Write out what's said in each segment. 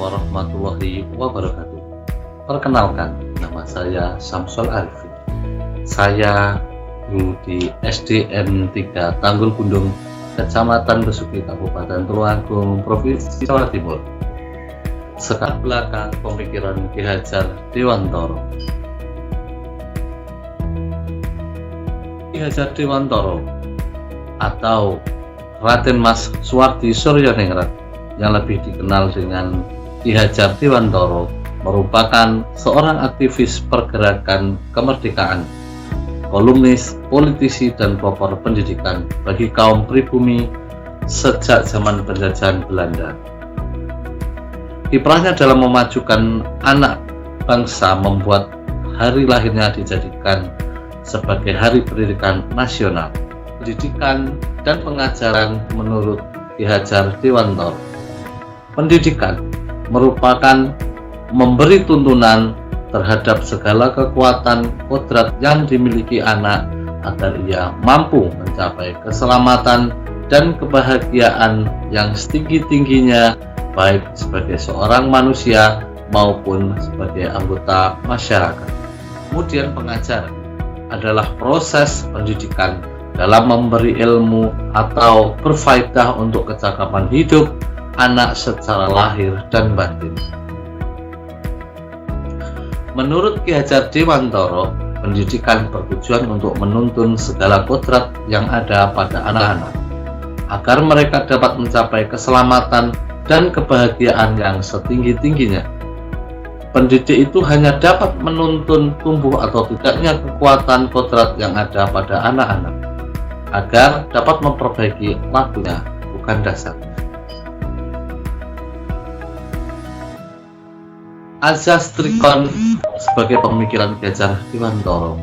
warahmatullahi wabarakatuh. Perkenalkan, nama saya Samsul Arifin. Saya guru di SDN 3 Tanggul Bundung, Kecamatan Besuki, Kabupaten Tulungagung, Provinsi Jawa Timur. Sekat belakang pemikiran Ki Hajar Dewantoro. Ki Hajar Dewantoro atau Raden Mas Suwardi Suryaningrat yang lebih dikenal dengan Ki Hajar Dewantoro merupakan seorang aktivis pergerakan kemerdekaan, kolumnis, politisi, dan pelopor pendidikan bagi kaum pribumi sejak zaman penjajahan Belanda. Kiprahnya dalam memajukan anak bangsa membuat hari lahirnya dijadikan sebagai Hari Pendidikan Nasional. Pendidikan dan pengajaran menurut Ki Hajar Dewantoro. Pendidikan merupakan memberi tuntunan terhadap segala kekuatan kodrat yang dimiliki anak agar ia mampu mencapai keselamatan dan kebahagiaan yang setinggi-tingginya, baik sebagai seorang manusia maupun sebagai anggota masyarakat. Kemudian pengajaran adalah proses pendidikan dalam memberi ilmu atau berfaedah untuk kecakapan hidup anak secara lahir dan batin. Menurut Ki Hajar Dewantoro, pendidikan bertujuan untuk menuntun segala kodrat yang ada pada anak-anak agar mereka dapat mencapai keselamatan dan kebahagiaan yang setinggi-tingginya. Pendidik itu hanya dapat menuntun tumbuh atau tidaknya kekuatan kodrat yang ada pada anak-anak agar dapat memperbaiki lakunya, bukan dasarnya. Azas Trikon sebagai pemikiran Ki Hajar Dewantoro.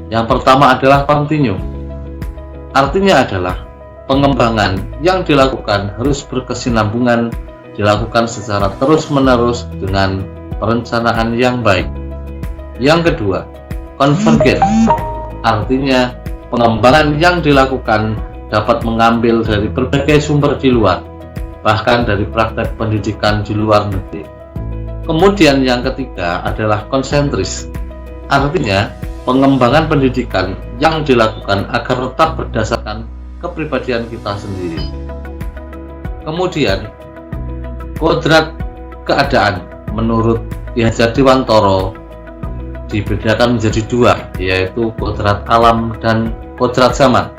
Yang pertama adalah continue. Artinya adalah pengembangan yang dilakukan harus berkesinambungan, dilakukan secara terus-menerus dengan perencanaan yang baik. Yang kedua, convergent. Artinya pengembangan yang dilakukan dapat mengambil dari berbagai sumber di luar, bahkan dari praktek pendidikan di luar negeri. Kemudian yang ketiga adalah konsentris, artinya pengembangan pendidikan yang dilakukan agar tetap berdasarkan kepribadian kita sendiri. Kemudian kodrat keadaan menurut Ki Hajar Dewantoro dibedakan menjadi dua, yaitu kodrat alam dan kodrat zaman.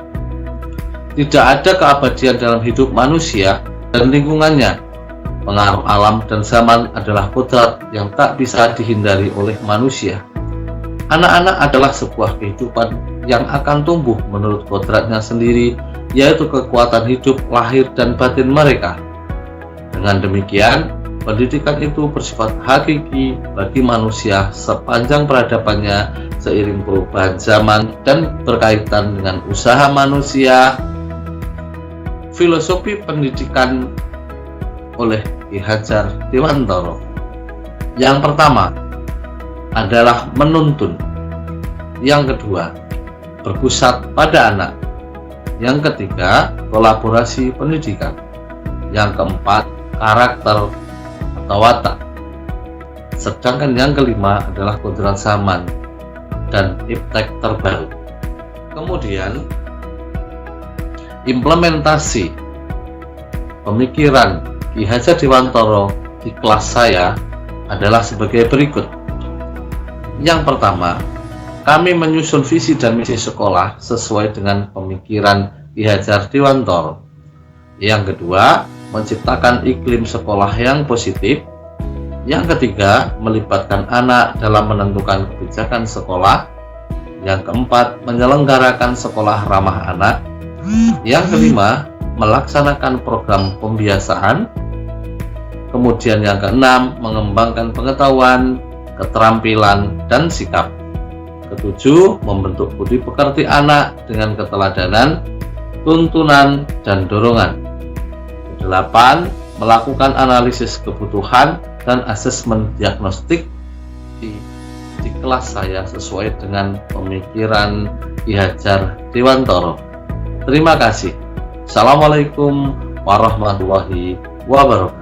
Tidak ada keabadian dalam hidup manusia dan lingkungannya. Pengaruh alam dan zaman adalah kodrat yang tak bisa dihindari oleh manusia. Anak-anak adalah sebuah kehidupan yang akan tumbuh menurut kodratnya sendiri, yaitu kekuatan hidup lahir dan batin mereka. Dengan demikian, pendidikan itu bersifat hakiki bagi manusia sepanjang peradabannya seiring perubahan zaman dan berkaitan dengan usaha manusia. Filosofi pendidikan oleh Ki Hajar Dewantoro. Yang pertama adalah menuntun. Yang kedua, berpusat pada anak. Yang ketiga, kolaborasi pendidikan. Yang keempat, karakter atau watak. Sedangkan yang kelima adalah kodrat zaman dan iptek terbaru. Kemudian, implementasi pemikiran Ki Hajar Dewantoro di kelas saya adalah sebagai berikut. Yang pertama, kami menyusun visi dan misi sekolah sesuai dengan pemikiran Ki Hajar Dewantoro. Yang kedua, menciptakan iklim sekolah yang positif. Yang ketiga, melibatkan anak dalam menentukan kebijakan sekolah. Yang keempat, menyelenggarakan sekolah ramah anak. Yang kelima, melaksanakan program pembiasaan. Kemudian yang keenam, mengembangkan pengetahuan, keterampilan, dan sikap. Ketujuh, membentuk budi pekerti anak dengan keteladanan, tuntunan, dan dorongan. Kedelapan, melakukan analisis kebutuhan dan asesmen diagnostik di kelas saya sesuai dengan pemikiran Ki Hajar Dewantoro. Terima kasih. Assalamualaikum warahmatullahi wabarakatuh.